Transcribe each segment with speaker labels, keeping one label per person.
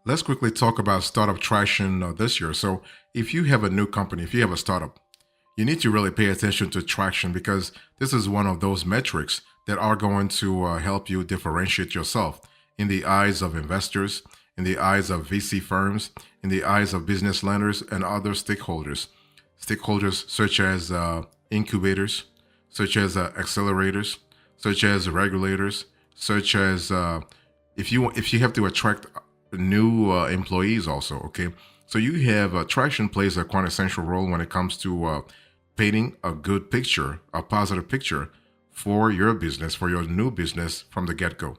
Speaker 1: Let's quickly talk about startup traction this year. So, if you have a new company, if you have a startup, you need to really pay attention to traction because this is one of those metrics that are going to help you differentiate yourself in the eyes of investors, in the eyes of VC firms, in the eyes of business lenders and other stakeholders. Stakeholders such as incubators, such as accelerators, such as regulators, such as if you have to attract new employees also. Okay, so you have traction plays a quite essential role when it comes to painting a good picture, a positive picture for your business, for your new business from the get-go.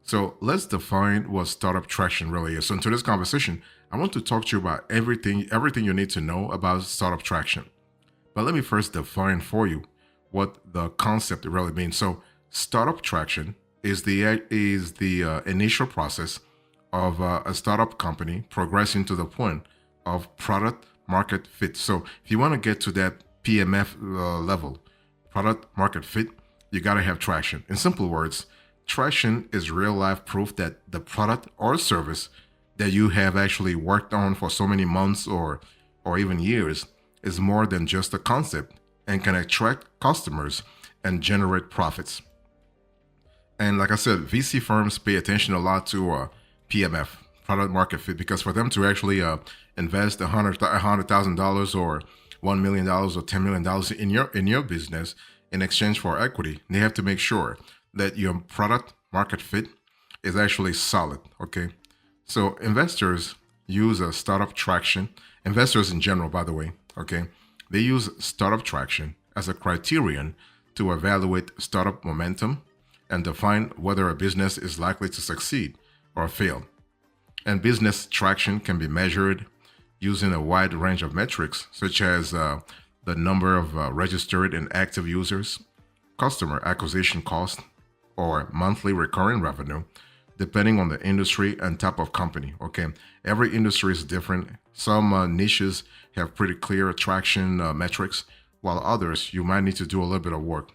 Speaker 1: So let's define what startup traction really is. So into this conversation, I want to talk to you about everything you need to know about startup traction. But let me first define for you what the concept really means. So startup traction is the initial process of a startup company progressing to the point of product market fit. So if you want to get to that PMF level, product market fit, you got to have traction. In simple words, traction is real life proof that the product or service that you have actually worked on for so many months or even years is more than just a concept and can attract customers and generate profits. And like I said, VC firms pay attention a lot to PMF, product market fit, because for them to actually invest $100,000 or $1 million or $10 million in your business in exchange for equity, they have to make sure that your product market fit is actually solid. Okay, so investors use a startup traction. Investors in general, by the way, okay, they use startup traction as a criterion to evaluate startup momentum and define whether a business is likely to succeed or fail. And business traction can be measured using a wide range of metrics, such as the number of registered and active users, customer acquisition cost, or monthly recurring revenue, depending on the industry and type of company. Okay, every industry is different. Some niches have pretty clear traction metrics, while others you might need to do a little bit of work.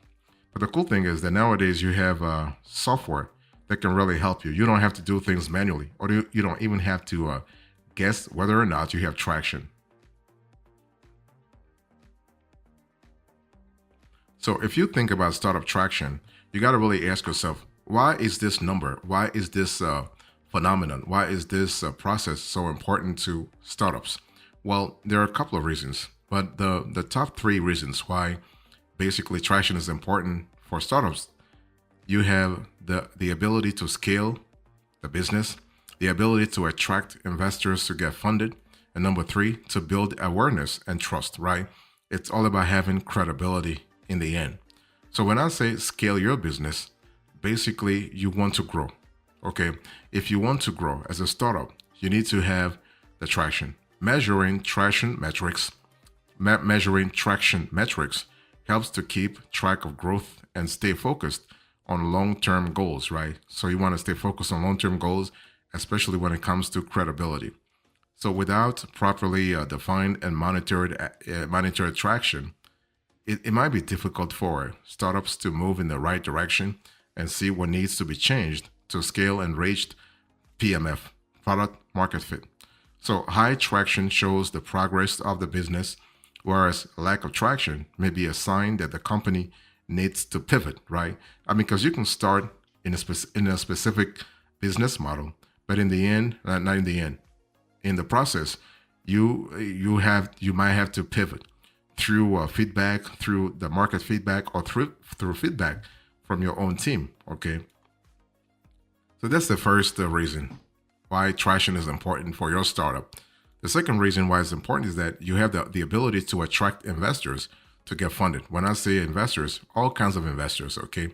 Speaker 1: But the cool thing is that nowadays you have software that can really help you. You don't have to do things manually, or you don't even have to guess whether or not you have traction. So if you think about startup traction, you got to really ask yourself, why is this number? Why is this phenomenon? Why is this process so important to startups? Well, there are a couple of reasons, but the top three reasons why basically traction is important for startups. You have the ability to scale the business, the ability to attract investors to get funded, and number three, to build awareness and trust, right? It's all about having credibility in the end. So when I say scale your business, basically you want to grow. Okay. If you want to grow as a startup, you need to have the traction. Measuring traction metrics helps to keep track of growth and stay focused on long-term goals, right? So you want to stay focused on long-term goals, especially when it comes to credibility. So without properly defined and monitored traction, it might be difficult for startups to move in the right direction and see what needs to be changed to scale and reach PMF, product market fit. So high traction shows the progress of the business, whereas lack of traction may be a sign that the company needs to pivot, right? I mean, because you can start in a specific business model, but in the end, not in the end, in the process, you might have to pivot through feedback, through the market feedback, or through feedback from your own team. Okay, so that's the first reason why traction is important for your startup. The second reason why it's important is that you have the ability to attract investors to get funded. When I say investors, all kinds of investors, okay?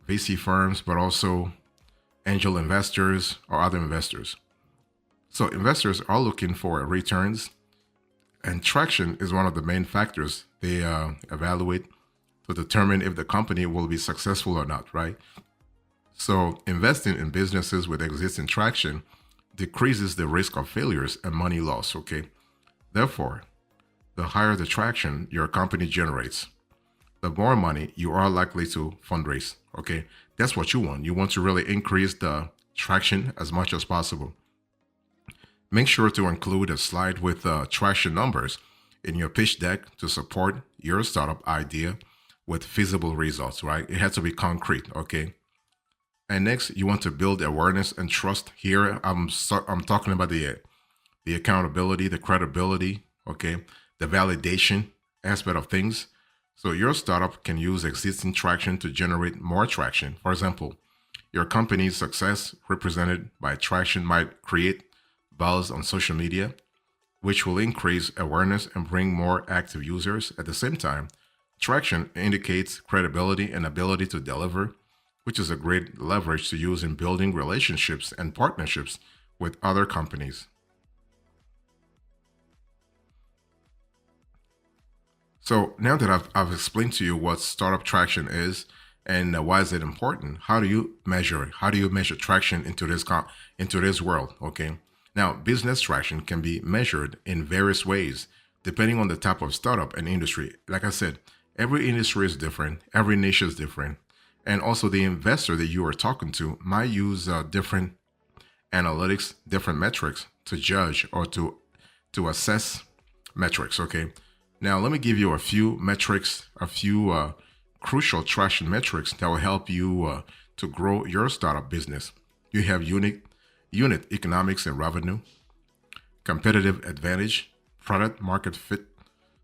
Speaker 1: VC firms, but also angel investors or other investors. So investors are looking for returns, and traction is one of the main factors they evaluate to determine if the company will be successful or not, right? So investing in businesses with existing traction decreases the risk of failures and money loss, okay? Therefore, the higher the traction your company generates, the more money you are likely to fundraise, okay? That's what you want. You want to really increase the traction as much as possible. Make sure to include a slide with traction numbers in your pitch deck to support your startup idea with feasible results, right? It has to be concrete, okay? And next, you want to build awareness and trust. Here, I'm talking about the accountability, the credibility, okay, the validation aspect of things. So your startup can use existing traction to generate more traction. For example, your company's success represented by traction might create buzz on social media, which will increase awareness and bring more active users. At the same time, traction indicates credibility and ability to deliver, which is a great leverage to use in building relationships and partnerships with other companies. So now that I've explained to you what startup traction is and why is it important, how do you measure it? How do you measure traction into this world? Okay. Now, business traction can be measured in various ways depending on the type of startup and industry. Like I said, every industry is different, every niche is different, and also the investor that you are talking to might use different analytics, different metrics to judge or to assess metrics. Okay. Now, let me give you a few metrics, a few crucial traction metrics that will help you to grow your startup business. You have unit economics and revenue, competitive advantage, product market fit.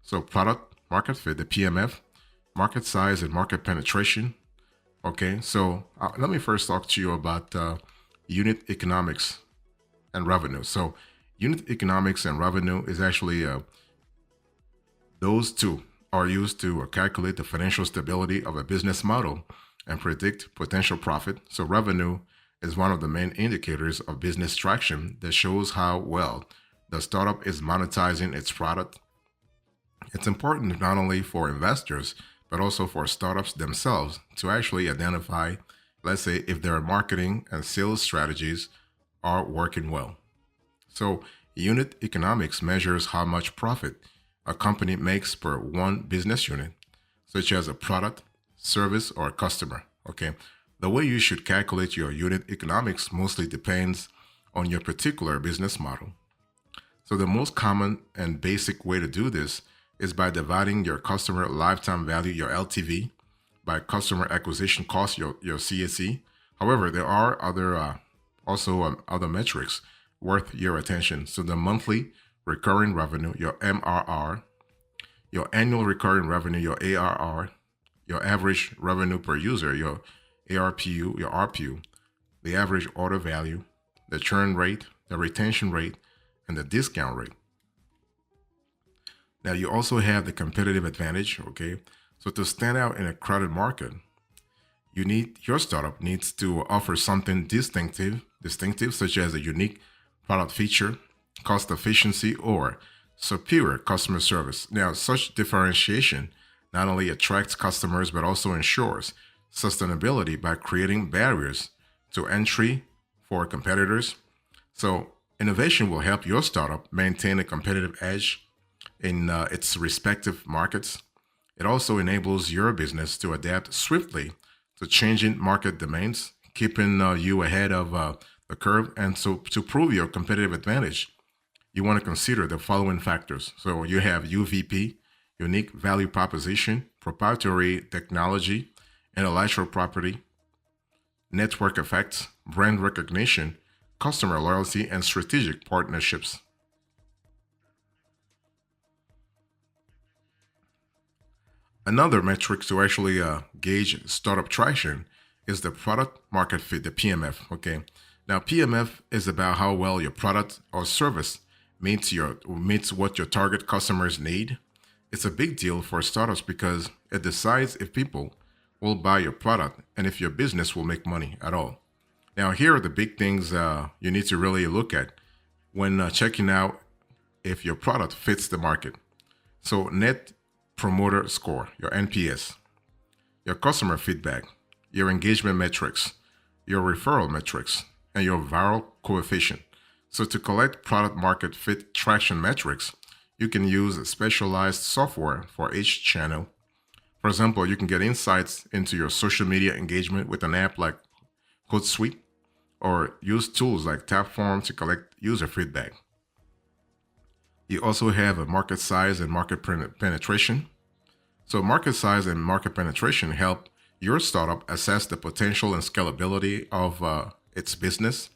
Speaker 1: So, product market fit, the PMF, market size and market penetration. Okay, so let me first talk to you about unit economics and revenue. So, unit economics and revenue is actually those two are used to calculate the financial stability of a business model and predict potential profit. So, revenue is one of the main indicators of business traction that shows how well the startup is monetizing its product. It's important not only for investors, but also for startups themselves to actually identify, let's say, if their marketing and sales strategies are working well. So, unit economics measures how much profit a company makes per one business unit, such as a product, service, or a customer. Okay. The way you should calculate your unit economics mostly depends on your particular business model. So, the most common and basic way to do this is by dividing your customer lifetime value, your LTV, by customer acquisition cost, your CAC. However, there are other metrics worth your attention. So, the monthly recurring revenue, your MRR, your annual recurring revenue, your ARR, your average revenue per user, your ARPU, your RPU, the average order value, the churn rate, the retention rate, and the discount rate. Now, you also have the competitive advantage, okay? So, to stand out in a crowded market, your startup needs to offer something distinctive, such as a unique product feature, cost efficiency, or superior customer service. Now, such differentiation not only attracts customers but also ensures sustainability by creating barriers to entry for competitors. So, innovation will help your startup maintain a competitive edge in its respective markets. It also enables your business to adapt swiftly to changing market demands, keeping you ahead of the curve. And so, to prove your competitive advantage, you want to consider the following factors. So, you have UVP, unique value proposition, proprietary technology, intellectual property, network effects, brand recognition, customer loyalty, and strategic partnerships. Another metric to actually gauge startup traction is the product market fit, the PMF. Okay. Now, PMF is about how well your product or service meets what your target customers need. It's a big deal for startups because it decides if people will buy your product and if your business will make money at all. Now, here are the big things you need to really look at when checking out if your product fits the market. So, net promoter score, your NPS, your customer feedback, your engagement metrics, your referral metrics, and your viral coefficient. So, to collect product market fit traction metrics, you can use specialized software for each channel. For example, you can get insights into your social media engagement with an app like Hootsuite, or use tools like Tapform to collect user feedback. You also have a market size and market penetration. So market size and market penetration help your startup assess the potential and scalability of its business.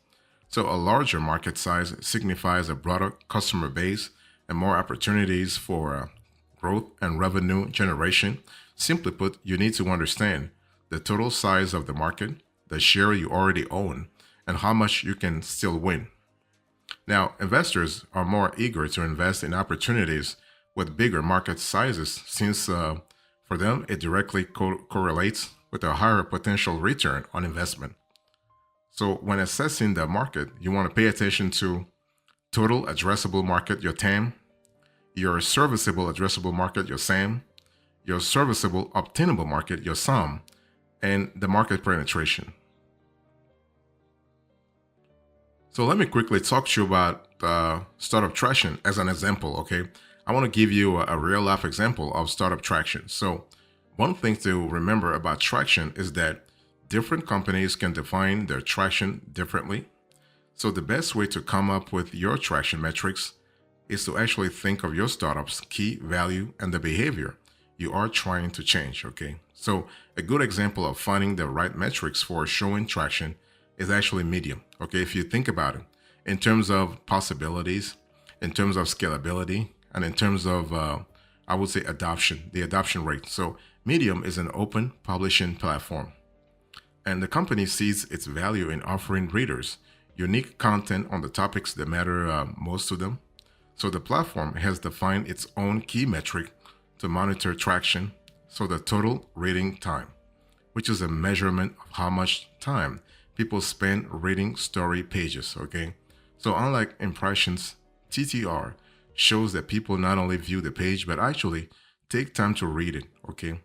Speaker 1: So a larger market size signifies a broader customer base and more opportunities for growth and revenue generation. Simply put, you need to understand the total size of the market, the share you already own, and how much you can still win. Now, investors are more eager to invest in opportunities with bigger market sizes since for them it directly correlates with a higher potential return on investment. So, when assessing the market, you want to pay attention to total addressable market, your TAM, your serviceable addressable market, your SAM, your serviceable obtainable market, your SOM, and the market penetration. So let me quickly talk to you about startup traction as an example, okay? I want to give you a real life example of startup traction. So one thing to remember about traction is that different companies can define their traction differently. So the best way to come up with your traction metrics is to actually think of your startup's key value and the behavior you are trying to change, okay? So a good example of finding the right metrics for showing traction is actually medium, okay? If you think about it, in terms of possibilities, in terms of scalability, and in terms of, I would say, adoption, the adoption rate. So Medium is an open publishing platform, and the company sees its value in offering readers unique content on the topics that matter most to them. So the platform has defined its own key metric to monitor traction, so the total reading time, which is a measurement of how much time people spend reading story pages, okay? So unlike impressions, TTR shows that people not only view the page, but actually take time to read it, okay?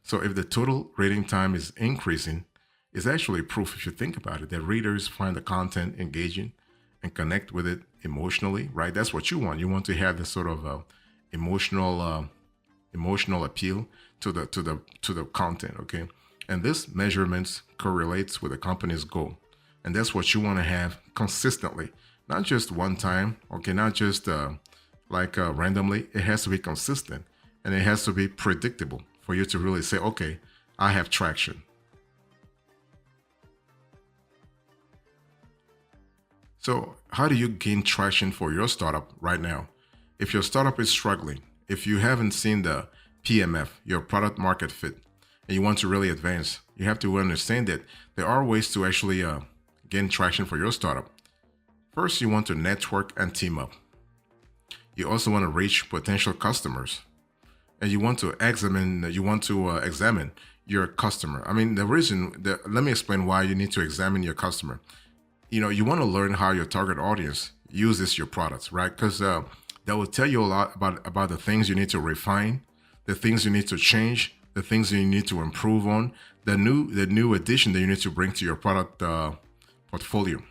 Speaker 1: So if the total reading time is increasing, it's actually proof, if you think about it, that readers find the content engaging and connect with it emotionally, right? That's what you want. You want to have this sort of emotional appeal to the content, okay? And this measurements correlates with a company's goal, and that's what you want to have consistently, not just one time, okay? Not just randomly. It has to be consistent, and it has to be predictable for you to really say, okay, I have traction. So, how do you gain traction for your startup right now? If your startup is struggling, if you haven't seen the PMF, your product market fit, and you want to really advance, you have to understand that there are ways to actually gain traction for your startup. First, you want to network and team up. You also want to reach potential customers, and you want to examine your customer. I mean, let me explain why you need to examine your customer. You want to learn how your target audience uses your products, right? Because that will tell you a lot about the things you need to refine, the things you need to change, the things that you need to improve on, the new addition that you need to bring to your product portfolio.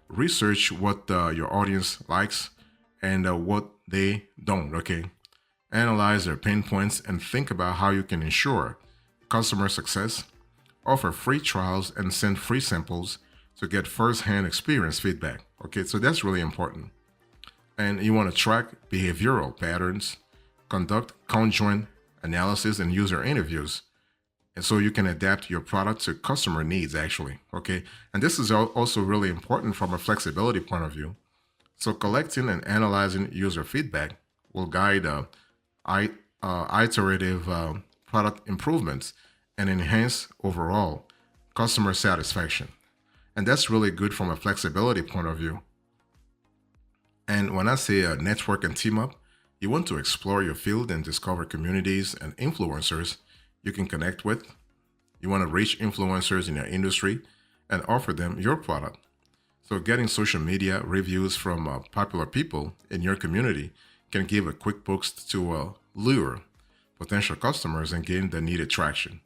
Speaker 1: Research what your audience likes and what they don't, okay? Analyze their pain points and think about how you can ensure customer success. Offer free trials and send free samples to get first-hand experience feedback. Okay, so that's really important. And you want to track behavioral patterns, conduct conjoint analysis and user interviews, and so you can adapt your product to customer needs actually. Okay, and this is also really important from a flexibility point of view. So collecting and analyzing user feedback will guide iterative product improvements and enhance overall customer satisfaction. And that's really good from a flexibility point of view. And when I say network and team up, you want to explore your field and discover communities and influencers you can connect with. You want to reach influencers in your industry and offer them your product. So getting social media reviews from popular people in your community can give a quick boost to lure potential customers and gain the needed traction.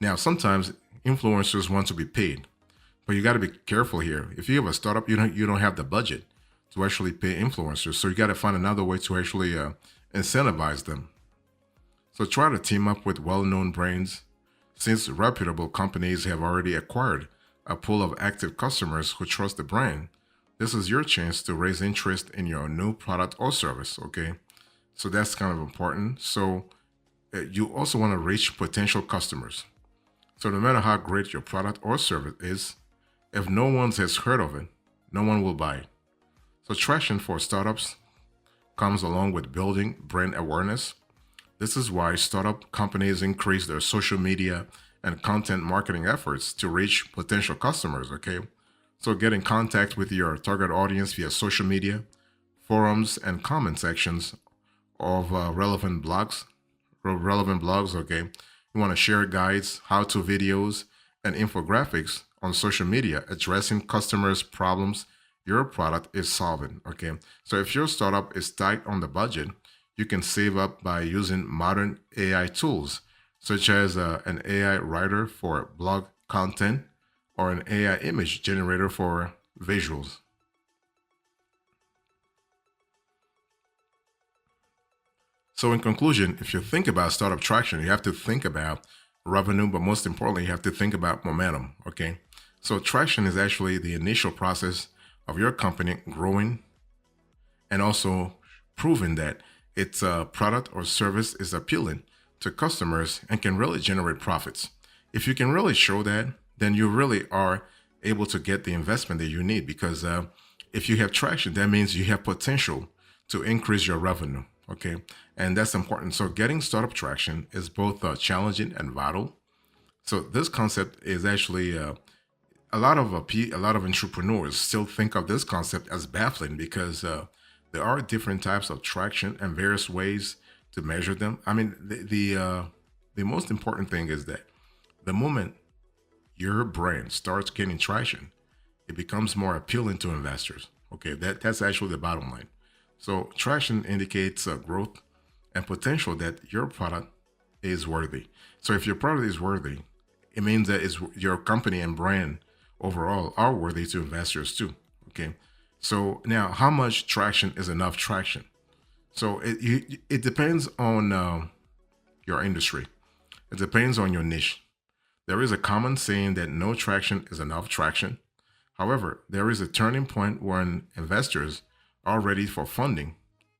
Speaker 1: Now, sometimes influencers want to be paid, but you got to be careful here. If you have a startup, you don't have the budget to actually pay influencers. So you got to find another way to actually incentivize them. So try to team up with well-known brands, since reputable companies have already acquired a pool of active customers who trust the brand. This is your chance to raise interest in your new product or service. Okay. So that's kind of important. So you also want to reach potential customers. So no matter how great your product or service is, if no one has heard of it, no one will buy it. So traction for startups comes along with building brand awareness. This is why startup companies increase their social media and content marketing efforts to reach potential customers. Okay. So get in contact with your target audience via social media, forums, and comment sections of relevant blogs. Okay. You want to share guides, how-to videos, and infographics on social media addressing customers' problems your product is solving. Okay. So if your startup is tight on the budget, you can save up by using modern AI tools, such as an AI writer for blog content or an AI image generator for visuals. So, in conclusion, if you think about startup traction, you have to think about revenue, but most importantly, you have to think about momentum. Okay. So, traction is actually the initial process of your company growing and also proving that its product or service is appealing to customers and can really generate profits. If you can really show that, then you really are able to get the investment that you need because if you have traction, that means you have potential to increase your revenue. Okay. And that's important. So, getting startup traction is both challenging and vital. So, this concept is actually a lot of entrepreneurs still think of this concept as baffling because there are different types of traction and various ways to measure them. I mean, the most important thing is that the moment your brand starts gaining traction, it becomes more appealing to investors. Okay, that's actually the bottom line. So traction indicates growth and potential that your product is worthy. So if your product is worthy, it means that your company and brand overall are worthy to investors too. Okay. So now, how much traction is enough traction? So it depends on your industry. It depends on your niche. There is a common saying that no traction is enough traction. However, there is a turning point when investors are ready for funding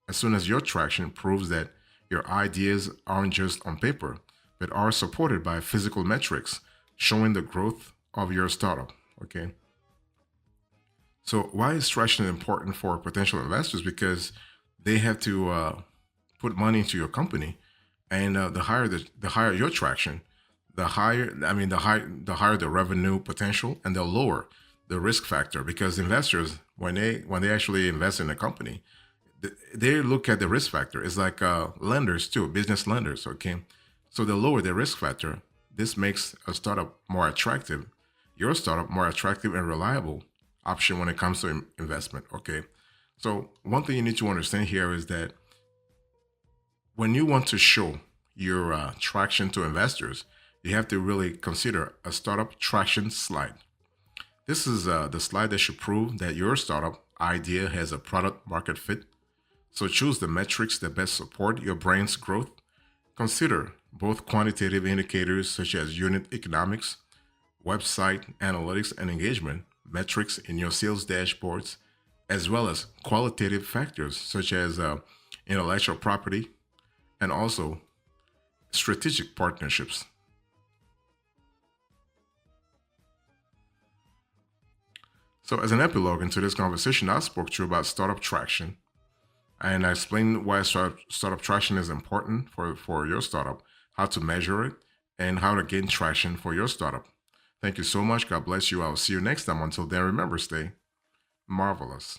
Speaker 1: as soon as your traction proves that your ideas aren't just on paper, but are supported by physical metrics showing the growth of your startup. Okay. So why is traction important for potential investors? Because they have to put money into your company, and the higher your traction, the higher the higher the revenue potential, and the lower the risk factor. Because investors, when they actually invest in a company, they look at the risk factor. It's like lenders too, business lenders. Okay, so the lower the risk factor, this makes a startup more attractive, your startup more attractive and reliable option when it comes to investment. Okay, so one thing you need to understand here is that when you want to show your traction to investors, you have to really consider a startup traction slide. This is the slide that should prove that your startup idea has a product market fit. So choose the metrics that best support your brand's growth. Consider both quantitative indicators such as unit economics, website analytics, and engagement metrics in your sales dashboards, as well as qualitative factors such as intellectual property and also strategic partnerships. So, as an epilogue into this conversation, I spoke to you about startup traction and I explained why startup traction is important for your startup, how to measure it, and how to gain traction for your startup. Thank you so much. God bless you. I'll see you next time. Until then, remember, stay marvelous.